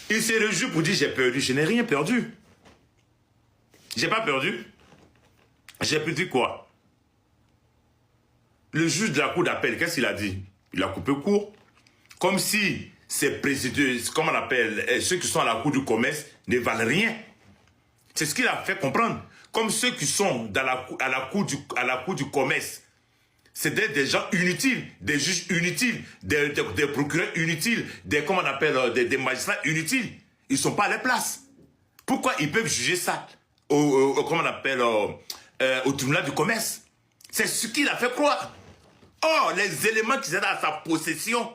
Il se réjouit pour dire j'ai perdu. Je n'ai rien perdu. J'ai pas perdu. J'ai perdu quoi? Le juge de la cour d'appel, qu'est-ce qu'il a dit? Il a coupé court. Comme si ces présidents, comment on appelle, ceux qui sont à la cour du commerce ne valent rien. C'est ce qu'il a fait comprendre. Comme ceux qui sont à la cour du commerce, c'est des gens inutiles, des juges inutiles, des procureurs inutiles, comment on appelle, des magistrats inutiles. Ils ne sont pas à leur place. Pourquoi ils peuvent juger ça comment on appelle, au tribunal du commerce? C'est ce qu'il a fait croire. Or, les éléments qui étaient à sa possession,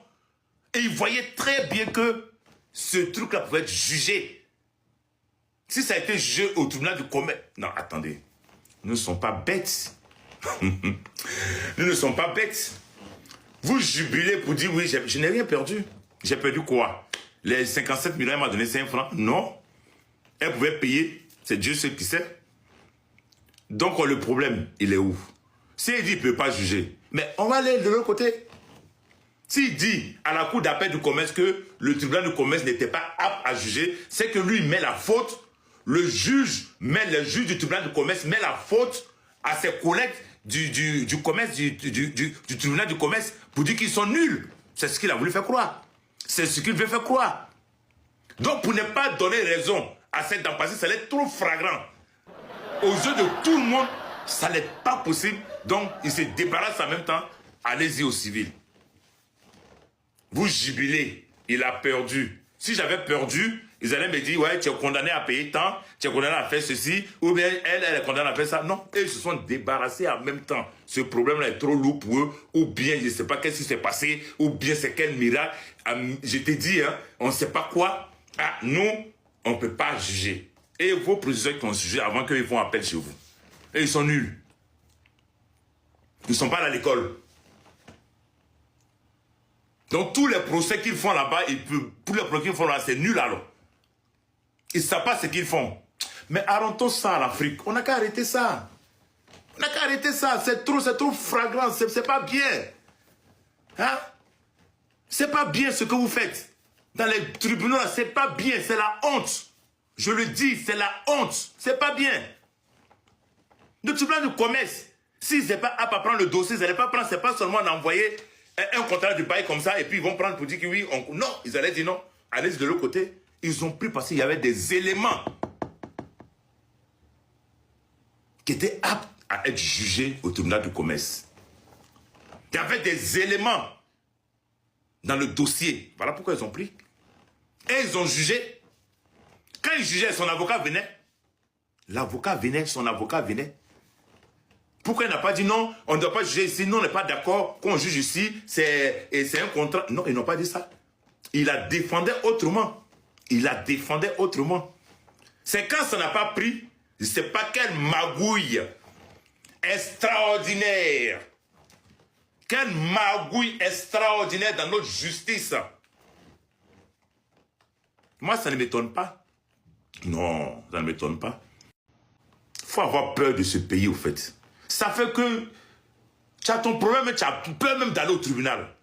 et il voyait très bien que ce truc-là pouvait être jugé. Si ça a été jugé au tribunal du commerce... Non, attendez. Nous ne sommes pas bêtes. Nous ne sommes pas bêtes. Vous jubilez pour dire, oui, je n'ai rien perdu. J'ai perdu quoi? Les 57 millions, elle m'a donné 5 francs? Non. Elle pouvait payer. C'est Dieu seul qui sait. Donc, le problème, il est où? S'il dit qu'il ne peut pas juger, mais on va aller de l'autre côté. S'il dit à la cour d'appel du commerce que le tribunal du commerce n'était pas apte à juger, c'est que lui met la faute, le juge du tribunal du commerce met la faute à ses collègues du commerce, du tribunal du commerce pour dire qu'ils sont nuls. C'est ce qu'il a voulu faire croire. C'est ce qu'il veut faire croire. Donc pour ne pas donner raison à cette dame, parce que ça allait être trop flagrant. Aux yeux de tout le monde, ça n'est pas possible. Donc il se débarrasse en même temps. Allez-y au civil. Vous jubilez, il a perdu. Si j'avais perdu, ils allaient me dire, ouais, tu es condamné à payer tant, tu es condamné à faire ceci, ou bien elle est condamnée à faire ça. Non, et ils se sont débarrassés en même temps. Ce problème-là est trop lourd pour eux, ou bien je ne sais pas qu'est-ce qui s'est passé, ou bien c'est quel miracle. Je t'ai dit, hein, on ne sait pas quoi. Ah, nous, on ne peut pas juger. Et vos présidents qui ont jugé avant qu'ils font appel chez vous. Et ils sont nuls. Ils ne sont pas à l'école. Donc tous les procès qu'ils font là-bas, tous les procès qu'ils font là, c'est nul alors. Ils ne savent pas ce qu'ils font. Mais arrêtons ça en Afrique. On n'a qu'à arrêter ça. On n'a qu'à arrêter ça. C'est trop flagrant. C'est pas bien. Hein? C'est pas bien ce que vous faites. Dans les tribunaux, c'est pas bien. C'est la honte. Je le dis, c'est la honte. C'est pas bien. Le tribunal du commerce, s'ils n'étaient pas aptes à prendre le dossier, ils n'allaient pas prendre, c'est pas seulement d'envoyer un contrat du bail comme ça, et puis ils vont prendre pour dire que oui, non, ils allaient dire non. Allez de l'autre côté. Ils ont pris parce qu'il y avait des éléments qui étaient aptes à être jugés au tribunal du commerce. Il y avait des éléments dans le dossier. Voilà pourquoi ils ont pris. Et ils ont jugé. Quand ils jugeaient, son avocat venait. L'avocat venait, son avocat venait. Pourquoi il n'a pas dit non, on ne doit pas juger ici, non, on n'est pas d'accord, qu'on juge ici, c'est un contrat. Non, ils n'ont pas dit ça. Il a défendu autrement. Il a défendu autrement. C'est quand ça n'a pas pris, je ne sais pas quelle magouille extraordinaire. Quelle magouille extraordinaire dans notre justice. Moi, ça ne m'étonne pas. Non, ça ne m'étonne pas. Il faut avoir peur de ce pays, au fait. Ça fait que tu as ton problème et tu as peur même d'aller au tribunal.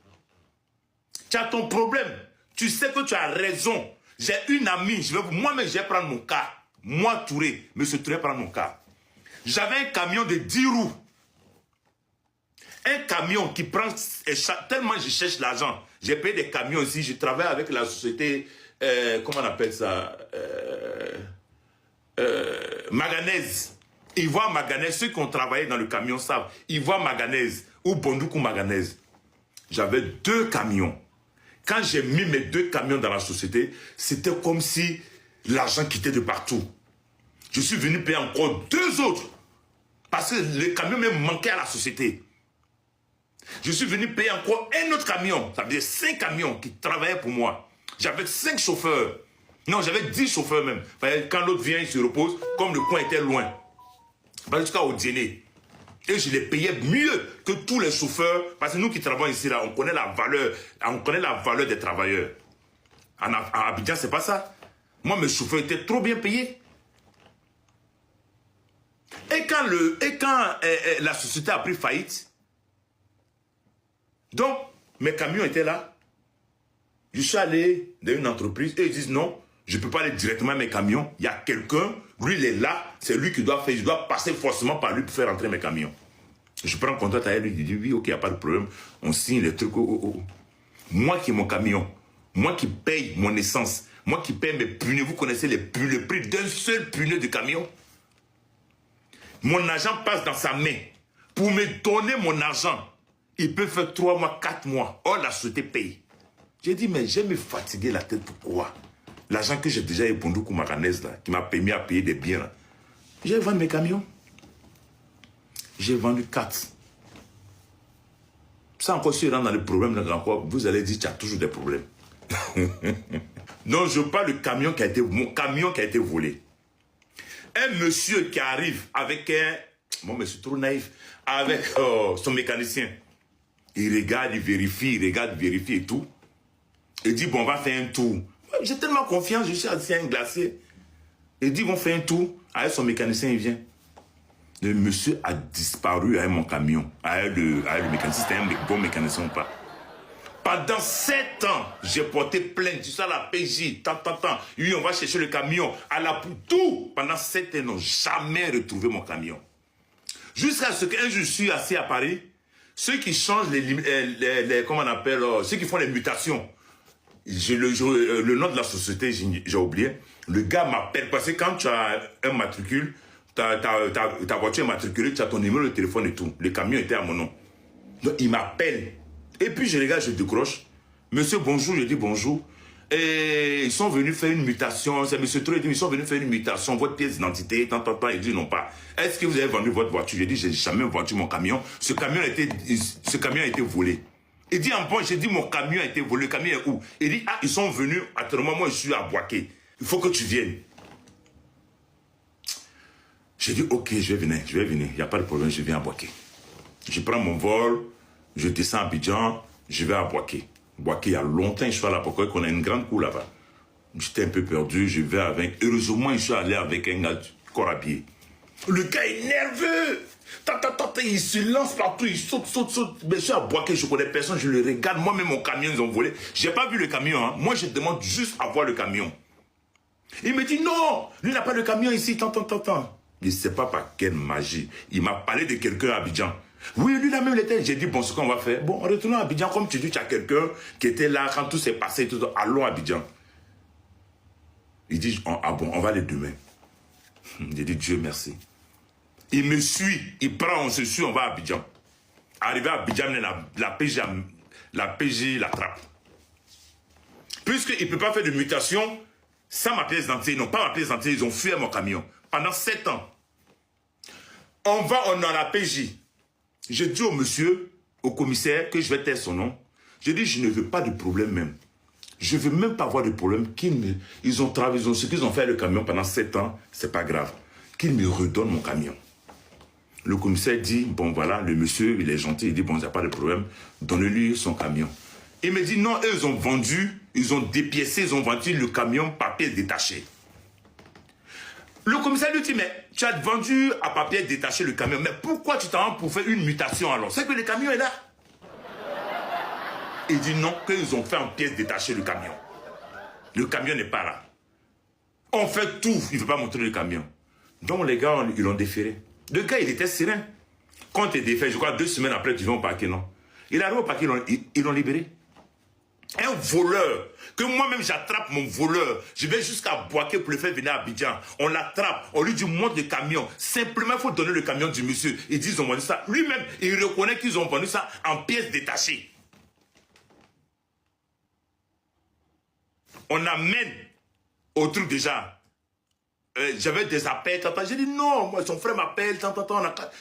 Tu as ton problème. Tu sais que tu as raison. J'ai une amie, moi-même je vais prendre mon cas. Moi, Touré, M. Touré prend mon cas. J'avais un camion de 10 roues. Un camion qui prend, tellement je cherche l'argent. J'ai payé des camions ici, je travaille avec la société, comment on appelle ça, Manganèse. Ils voient Manganèse, ceux qui ont travaillé dans le camion savent. Ils voient Manganèse ou Bondoukou Manganèse. J'avais 2 camions. Quand j'ai mis mes 2 camions dans la société, c'était comme si l'argent quittait de partout. Je suis venu payer encore 2 autres. Parce que le camion me manquait à la société. Je suis venu payer encore un autre camion. Ça veut dire 5 camions qui travaillaient pour moi. J'avais 5 chauffeurs. Non, j'avais 10 chauffeurs même. Quand l'autre vient, il se repose, comme le coin était loin. Jusqu'au dîner. Et je les payais mieux que tous les chauffeurs. Parce que nous qui travaillons ici, là, on connaît la valeur des travailleurs. En Abidjan, c'est pas ça. Moi, mes chauffeurs étaient trop bien payés. Et quand la société a pris faillite, donc, mes camions étaient là. Je suis allé dans une entreprise et ils disent non, Je ne peux pas aller directement à mes camions. Il y a quelqu'un, lui il est là, c'est lui qui doit faire, je dois passer forcément par lui pour faire rentrer mes camions. Je prends contact avec lui, il dit oui, ok, il n'y a pas de problème. On signe les trucs. Moi qui ai mon camion, moi qui paye mon essence, moi qui paye mes pneus, vous connaissez le prix d'un seul pneu de camion. Mon argent passe dans sa main. Pour me donner mon argent, il peut faire 3 mois, 4 mois. Oh, la société paye. J'ai dit, mais j'ai me fatigué la tête, pourquoi? L'argent que j'ai déjà épondu pour Maranès, là, qui m'a permis à payer des biens, j'ai vendu mes camions. J'ai vendu 4. Ça encore, si je rentre dans les problèmes, vous allez dire, tu as toujours des problèmes. Non, je parle du camion qui a été, mon camion qui a été volé. Un monsieur qui arrive avec un, bon, mais c'est trop naïf, avec son mécanicien. Il regarde, il vérifie, et tout. Il dit, bon, on va faire un tour. J'ai tellement confiance, je suis assis à un glacier. Il dit, on fait un tour. Avec son mécanicien, il vient. Le monsieur a disparu avec mon camion. Avec le mécanicien, c'était un bon mécanicien ou pas. Pendant 7 ans, j'ai porté plainte. Je suis à la PJ, tant. Oui, on va chercher le camion. À la tout. Pendant 7 ans, ils n'ont jamais retrouvé mon camion. Jusqu'à ce qu'un jour, je suis assis à Paris. Ceux qui changent comment on appelle, ceux qui font les mutations. Le nom de la société, j'ai oublié. Le gars m'appelle parce que quand tu as un matricule, ta voiture est matriculée, tu as ton numéro de téléphone et tout. Le camion était à mon nom. Donc il m'appelle. Et puis je regarde, je décroche. Monsieur, bonjour, je dis bonjour. Et ils sont venus faire une mutation. C'est monsieur Touré, ils sont venus faire une mutation, votre pièce d'identité, tant. Il dit non pas. Est-ce que vous avez vendu votre voiture? Je dis, j'ai jamais vendu mon camion. Ce camion a été volé. Il dit, en bon, j'ai dit, mon camion a été volé. Le camion est où? Il dit, ah, ils sont venus. Actuellement, moi, je suis à Boaké. Il faut que tu viennes. J'ai dit, ok, je vais venir. Il n'y a pas de problème, je viens à Boaké. Je prends mon vol, je descends à Abidjan, je vais à Boaké. Boaké, il y a longtemps, je suis allé à Boaké, qu'on a une grande cour là-bas. J'étais un peu perdu, je vais avec. Heureusement, je suis allé avec un gars corps habillé. Le gars est nerveux. Il se lance partout, il saute. Mais je suis à Boaké, je connais personne, je le regarde. Moi-même, mon camion, ils ont volé. Je n'ai pas vu le camion. Hein. Moi, je demande juste à voir le camion. Il me dit non, lui n'a pas de camion ici, tant. Je ne sais pas par quelle magie. Il m'a parlé de quelqu'un à Abidjan. Oui, lui là même l'était. J'ai dit, bon, ce qu'on va faire. Bon, retournons à Abidjan, comme tu dis, tu as quelqu'un qui était là quand tout s'est passé. Tout, allons à Abidjan. Il dit, ah bon, on va aller demain. J'ai dit, Dieu merci. Il me suit, il prend, on se suit, on va à Abidjan. Arrivé à Abidjan, la PJ l'attrape. Puisqu'il ne peut pas faire de mutation sans ma pièce d'identité, ils n'ont pas ma pièce d'identité, ils ont fui à mon camion. Pendant 7 ans. On a la PJ. J'ai dit au monsieur, au commissaire, que je vais taire son nom. J'ai dit, je ne veux pas de problème même. Je ne veux même pas avoir de problème. Ils ont travaillé, ce qu'ils ont fait avec le camion pendant 7 ans, c'est pas grave. Qu'ils me redonnent mon camion. Le commissaire dit, bon voilà, le monsieur, il est gentil, il dit, bon, il n'y a pas de problème, donnez-lui son camion. Il me dit, non, eux, ils ont vendu, ils ont dépiécé, ils ont vendu le camion papier détaché. Le commissaire lui dit, mais tu as vendu à papier détaché le camion, mais pourquoi tu t'en rends pour faire une mutation alors? C'est que le camion est là. Il dit non, qu'ils ont fait en pièces détachées le camion. Le camion n'est pas là. On fait tout, il ne veut pas montrer le camion. Donc les gars, ils l'ont déféré. Le gars, il était serein. Quand il est défait, je crois 2 semaines après, tu viens au parquet, non? Il arrive au parquet, ils l'ont libéré. Un voleur, que moi-même j'attrape mon voleur, je vais jusqu'à Boaké pour le faire venir à Abidjan, on l'attrape, on lui dit monte le camion, simplement il faut donner le camion du monsieur, ils disent ils ont vendu ça, lui-même il reconnaît qu'ils ont vendu ça en pièces détachées. On amène au truc déjà, j'avais des appels, j'ai dit non, moi son frère m'appelle,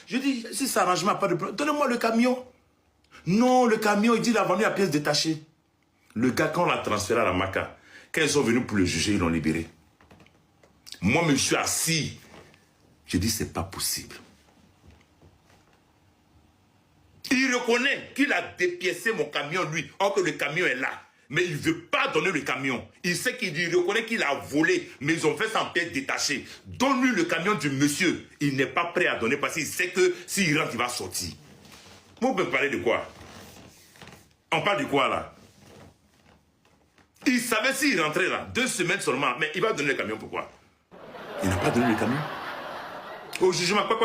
j'ai dit si ça arrangement pas de problème, donnez-moi le camion. Non, le camion il dit il a vendu à pièces détachées. Le gars, quand on l'a transféré à la MACA, quand ils sont venus pour le juger, ils l'ont libéré. Moi, je me suis assis. J'ai dit, c'est pas possible. Il reconnaît qu'il a dépiécé mon camion, lui, or que le camion est là. Mais il ne veut pas donner le camion. Il sait qu'il reconnaît qu'il a volé, mais ils ont fait ça en pièces détachées. Donne-lui le camion du monsieur. Il n'est pas prêt à donner parce qu'il sait que s'il rentre, il va sortir. Vous pouvez parler de quoi? On parle de quoi là? Il savait s'il rentrait là, 2 semaines seulement, mais il va donner le camion, pourquoi? Il n'a pas donné le camion. Au jugement, quoi.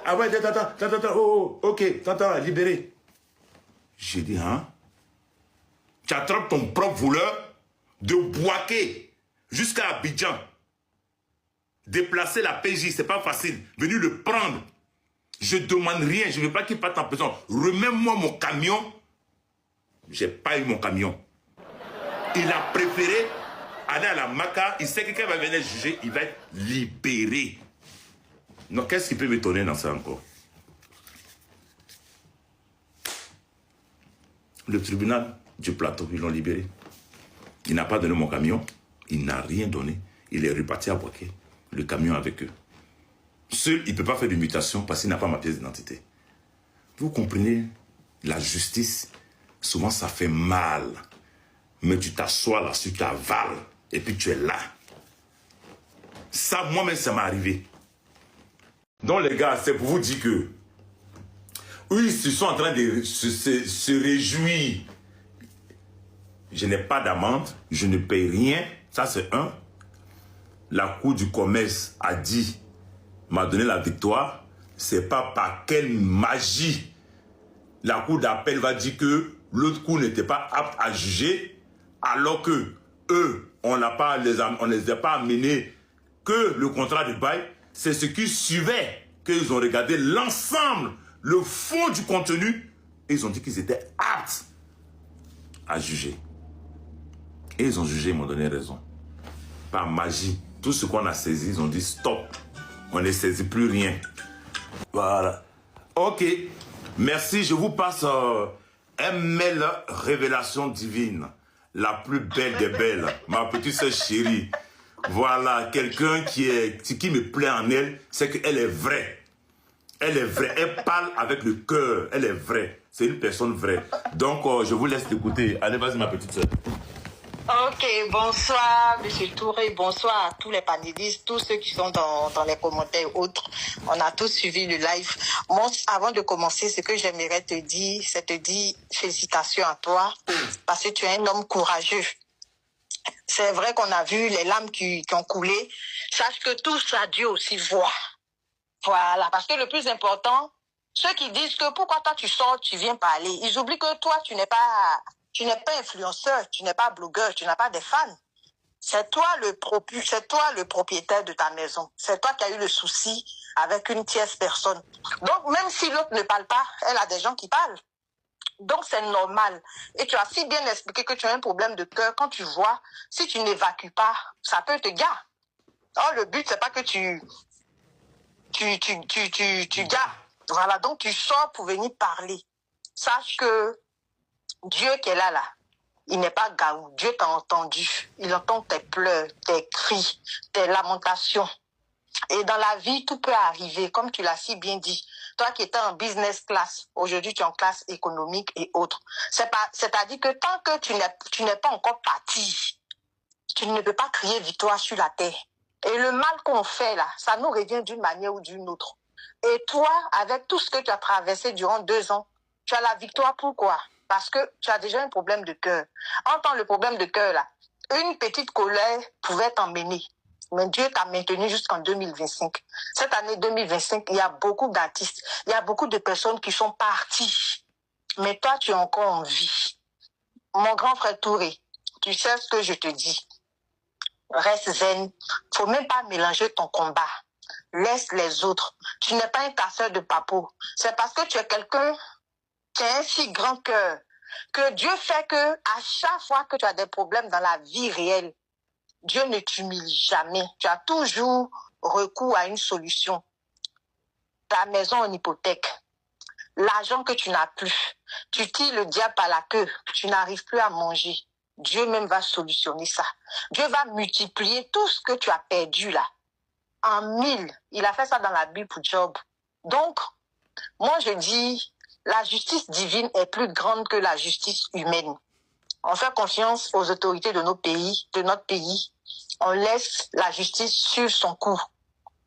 Ah ouais, attends, ok, libéré. J'ai dit, hein? Tu attrapes ton propre voleur de Bouaké jusqu'à Abidjan. Déplacer la PJ, c'est pas facile. Venu le prendre. Je demande rien, je ne veux pas qu'il parte en prison. Remets-moi mon camion. J'ai pas eu mon camion. Il a préféré aller à la Maca. Il sait que quelqu'un va venir juger, il va être libéré. Donc, qu'est-ce qui peut m'étonner dans ça encore? Le tribunal du plateau, ils l'ont libéré. Il n'a pas donné mon camion. Il n'a rien donné. Il est reparti à Bouaké. Le camion avec eux. Seul, il ne peut pas faire de mutation parce qu'il n'a pas ma pièce d'identité. Vous comprenez? La justice, souvent ça fait mal. Mais tu t'assois là, tu t'avales. Et puis tu es là. Ça, moi-même, ça m'est arrivé. Donc les gars, c'est pour vous dire que eux, ils se sont en train de se réjouir. Je n'ai pas d'amende, je ne paye rien. Ça, c'est un. La Cour du commerce a dit, m'a donné la victoire. C'est pas par quelle magie la Cour d'appel va dire que l'autre cour n'était pas apte à juger, alors que eux, on ne les a pas amenés que le contrat de bail. C'est ce qui suivait, qu'ils ont regardé l'ensemble, le fond du contenu, et ils ont dit qu'ils étaient aptes à juger. Et ils ont jugé, ils m'ont donné raison. Par magie, tout ce qu'on a saisi, ils ont dit stop. On ne saisit plus rien. Voilà. Ok. Merci, je vous passe ML Révélation Divine. La plus belle des belles. Ma petite sœur chérie. Voilà, quelqu'un qui me plaît en elle, c'est qu'elle est vraie. Elle est vraie, elle parle avec le cœur, elle est vraie. C'est une personne vraie. Donc, je vous laisse l'écouter. Allez, vas-y, ma petite sœur. Ok, bonsoir Monsieur Touré, bonsoir à tous les panélistes, tous ceux qui sont dans les commentaires et autres. On a tous suivi le live. Moi, avant de commencer, ce que j'aimerais te dire, c'est te dire félicitations à toi, parce que tu es un homme courageux. C'est vrai qu'on a vu les larmes qui ont coulé. Sache que tout ça, Dieu aussi voit. Voilà, parce que le plus important, ceux qui disent que pourquoi toi tu sors, tu viens parler, ils oublient que toi, tu n'es pas influenceur, tu n'es pas blogueur, tu n'as pas des fans. C'est toi le propriétaire de ta maison. C'est toi qui as eu le souci avec une tierce personne. Donc, même si l'autre ne parle pas, elle a des gens qui parlent. Donc, c'est normal. Et tu as si bien expliqué que tu as un problème de cœur. Quand tu vois, si tu n'évacues pas, ça peut te gare. Or, le but, c'est pas que tu gares. Voilà, donc tu sors pour venir parler. Sache que Dieu qui est là, il n'est pas gaou. Dieu t'a entendu. Il entend tes pleurs, tes cris, tes lamentations. Et dans la vie, tout peut arriver, comme tu l'as si bien dit. Toi qui étais en business class, aujourd'hui tu es en classe économique et autres. C'est-à-dire que tant que tu n'es pas encore parti, tu ne peux pas crier victoire sur la terre. Et le mal qu'on fait là, ça nous revient d'une manière ou d'une autre. Et toi, avec tout ce que tu as traversé durant 2 ans, tu as la victoire. Pourquoi? Parce que tu as déjà un problème de cœur. Entends le problème de cœur là. Une petite colère pouvait t'emmener. Mais Dieu t'a maintenu jusqu'en 2025. Cette année 2025, il y a beaucoup d'artistes, il y a beaucoup de personnes qui sont parties. Mais toi, tu es encore en vie. Mon grand frère Touré, tu sais ce que je te dis. Reste zen. Faut même pas mélanger ton combat. Laisse les autres. Tu n'es pas un casseur de papeau. C'est parce que tu es quelqu'un qui a un si grand cœur que Dieu fait que à chaque fois que tu as des problèmes dans la vie réelle, Dieu ne t'humilie jamais. Tu as toujours recours à une solution. Ta maison en hypothèque, l'argent que tu n'as plus, tu tires le diable par la queue, tu n'arrives plus à manger. Dieu même va solutionner ça. Dieu va multiplier tout ce que tu as perdu là en 1000. Il a fait ça dans la Bible pour Job. Donc, moi je dis, la justice divine est plus grande que la justice humaine. On fait confiance aux autorités de notre pays. On laisse la justice sur son cours.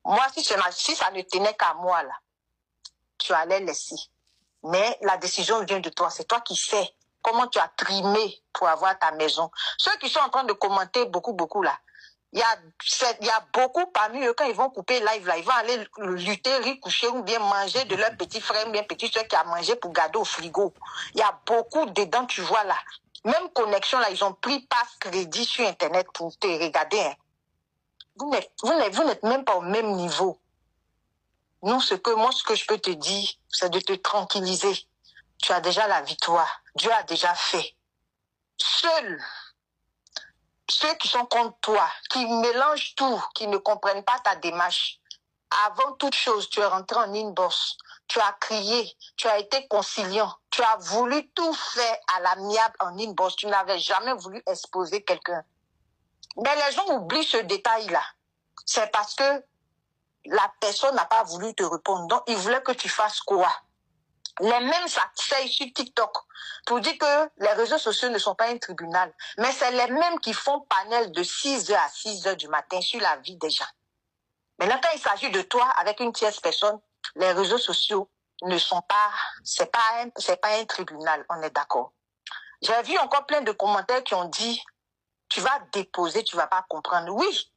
Moi, si ça ne tenait qu'à moi, là, tu allais laisser. Mais la décision vient de toi. C'est toi qui sais. comment tu as trimé pour avoir ta maison. Ceux qui sont en train de commenter beaucoup là, il y a beaucoup parmi eux, quand ils vont couper live là, ils vont aller lutter, recoucher ou bien manger de leur petit frère, bien petit soeur qui a mangé pour garder au frigo. Il y a beaucoup dedans, tu vois là. Même connexion là, ils ont pris passe crédit sur Internet pour te regarder. Hein. Vous n'êtes même pas au même niveau. Non, ce que je peux te dire, c'est de te tranquilliser. Tu as déjà la victoire. Dieu a déjà fait. Seuls ceux qui sont contre toi, qui mélangent tout, qui ne comprennent pas ta démarche, avant toute chose, tu es rentré en inbox, tu as crié, tu as été conciliant, tu as voulu tout faire à l'amiable en inbox, tu n'avais jamais voulu exposer quelqu'un. Mais les gens oublient ce détail-là. C'est parce que la personne n'a pas voulu te répondre. Donc, ils voulaient que tu fasses quoi? Les mêmes s'asseyent sur TikTok pour dire que les réseaux sociaux ne sont pas un tribunal. Mais c'est les mêmes qui font panel de 6h à 6h du matin sur la vie des gens. Maintenant, quand il s'agit de toi avec une tierce personne, les réseaux sociaux ne sont pas, c'est pas un tribunal, on est d'accord. J'ai vu encore plein de commentaires qui ont dit, tu vas déposer, tu vas pas comprendre. Oui,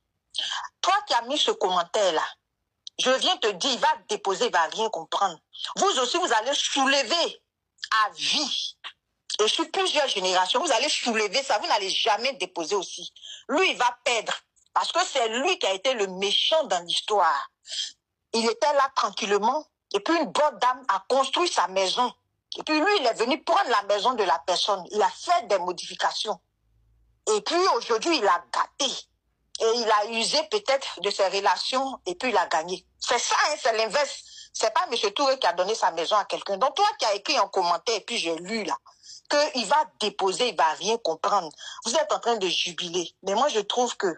toi qui as mis ce commentaire-là, je viens te dire, il va déposer, il va rien comprendre. Vous aussi, vous allez soulever à vie. Et sur plusieurs générations, vous allez soulever ça, vous n'allez jamais déposer aussi. Lui, il va perdre. Parce que c'est lui qui a été le méchant dans l'histoire. Il était là tranquillement. Et puis une bonne dame a construit sa maison. Et puis lui, il est venu prendre la maison de la personne. Il a fait des modifications. Et puis aujourd'hui, il a gâté. Et il a usé peut-être de ses relations et puis il a gagné. C'est ça, hein, c'est l'inverse. C'est pas M. Touré qui a donné sa maison à quelqu'un. Donc toi qui as écrit en commentaire et puis j'ai lu là, qu'il va déposer, il va rien comprendre. Vous êtes en train de jubiler. Mais moi je trouve que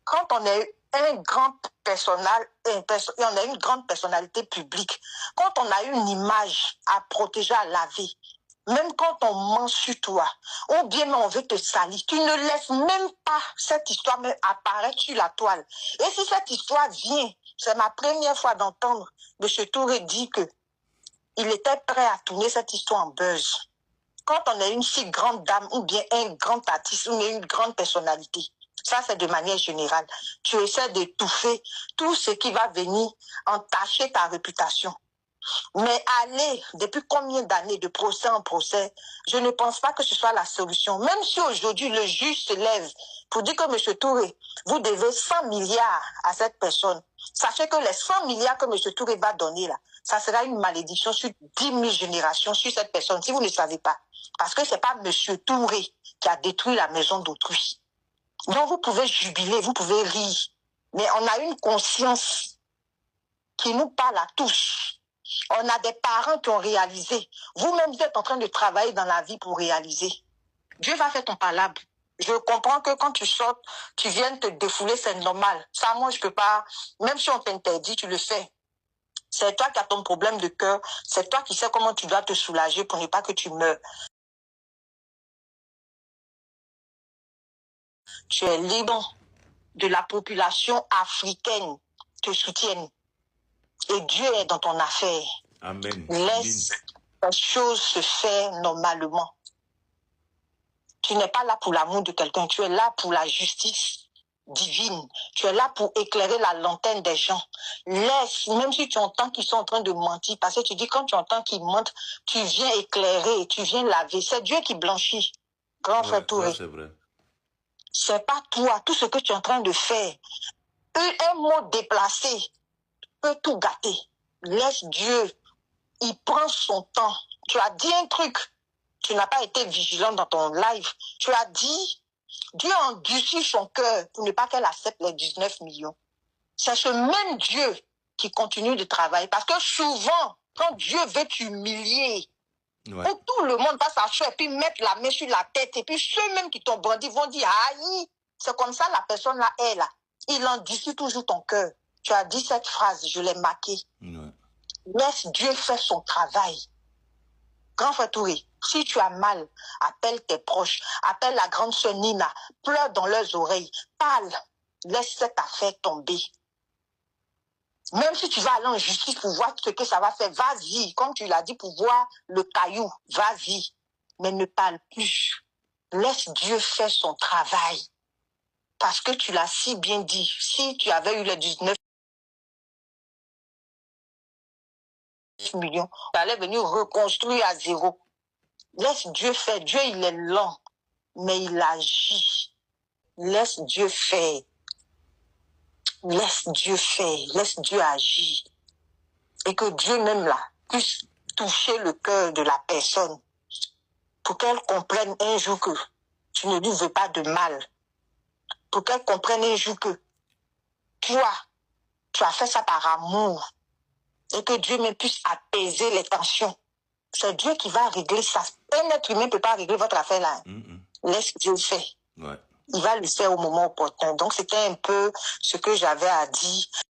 quand on est on a une grande personnalité publique, quand on a une image à protéger, à laver, même quand on ment sur toi, ou bien on veut te salir, tu ne laisses même pas cette histoire même apparaître sur la toile. Et si cette histoire vient, c'est ma première fois d'entendre M. Touré dire que il était prêt à tourner cette histoire en buzz. Quand on est une si grande dame, ou bien un grand artiste, ou bien une grande personnalité, ça c'est de manière générale, tu essaies d'étouffer tout ce qui va venir entacher ta réputation. Mais aller, depuis combien d'années de procès en procès, je ne pense pas que ce soit la solution. Même si aujourd'hui le juge se lève pour dire que M. Touré, vous devez 100 milliards à cette personne. Sachez que les 100 milliards que M. Touré va donner là, ça sera une malédiction sur 10 000 générations sur cette personne, si vous ne savez pas. Parce que ce n'est pas M. Touré qui a détruit la maison d'autrui. Donc vous pouvez jubiler, vous pouvez rire. Mais on a une conscience qui nous parle à tous. On a des parents qui ont réalisé. Vous-même, vous êtes en train de travailler dans la vie pour réaliser. Dieu va faire ton palabre. Je comprends que quand tu sortes, tu viennes te défouler, c'est normal. Ça, moi, je peux pas. Même si on t'interdit, tu le fais. C'est toi qui as ton problème de cœur. C'est toi qui sais comment tu dois te soulager pour ne pas que tu meurs. Tu es libre de la population africaine te soutienne. Et Dieu est dans ton affaire. Amen. Laisse les choses se faire normalement. Tu n'es pas là pour l'amour de quelqu'un, tu es là pour la justice divine. Tu es là pour éclairer la lanterne des gens. Laisse, même si tu entends qu'ils sont en train de mentir, parce que tu dis quand tu entends qu'ils mentent, tu viens éclairer, tu viens laver. C'est Dieu qui blanchit. Grand frère Touré. C'est vrai. C'est pas toi, tout ce que tu es en train de faire. Un mot déplacé peut tout gâter. Laisse Dieu. Il prend son temps. Tu as dit un truc. Tu n'as pas été vigilant dans ton live. Tu as dit, Dieu endurcit son cœur pour ne pas qu'elle accepte les 19 millions. C'est ce même Dieu qui continue de travailler. Parce que souvent, quand Dieu veut t'humilier, tout le monde va s'asseoir et puis mettre la main sur la tête. Et puis ceux-mêmes qui t'ont brandi vont dire, aïe, c'est comme ça la personne là est là. Il endurcit toujours ton cœur. Tu as dit cette phrase, je l'ai marquée. Laisse Dieu faire son travail. Grand frère Touré, si tu as mal, appelle tes proches, appelle la grande sœur Nina, pleure dans leurs oreilles, parle, laisse cette affaire tomber. Même si tu vas aller en justice pour voir ce que ça va faire, vas-y. Comme tu l'as dit, pour voir le caillou, vas-y. mais ne parle plus. Laisse Dieu faire son travail. Parce que tu l'as si bien dit. Si tu avais eu les 19 millions, tu allais venir reconstruire à zéro. Laisse Dieu faire. Dieu, il est lent, mais il agit. Laisse Dieu faire. Laisse Dieu faire. Laisse Dieu agir. Et que Dieu même là puisse toucher le cœur de la personne pour qu'elle comprenne un jour que tu ne lui veux pas de mal. Pour qu'elle comprenne un jour que toi, tu as fait ça par amour. Et que Dieu même puisse apaiser les tensions. C'est Dieu qui va régler ça. Un être humain ne peut pas régler votre affaire là. Laisse Dieu faire. Ouais. Il va le faire au moment opportun. Donc, c'était un peu ce que j'avais à dire.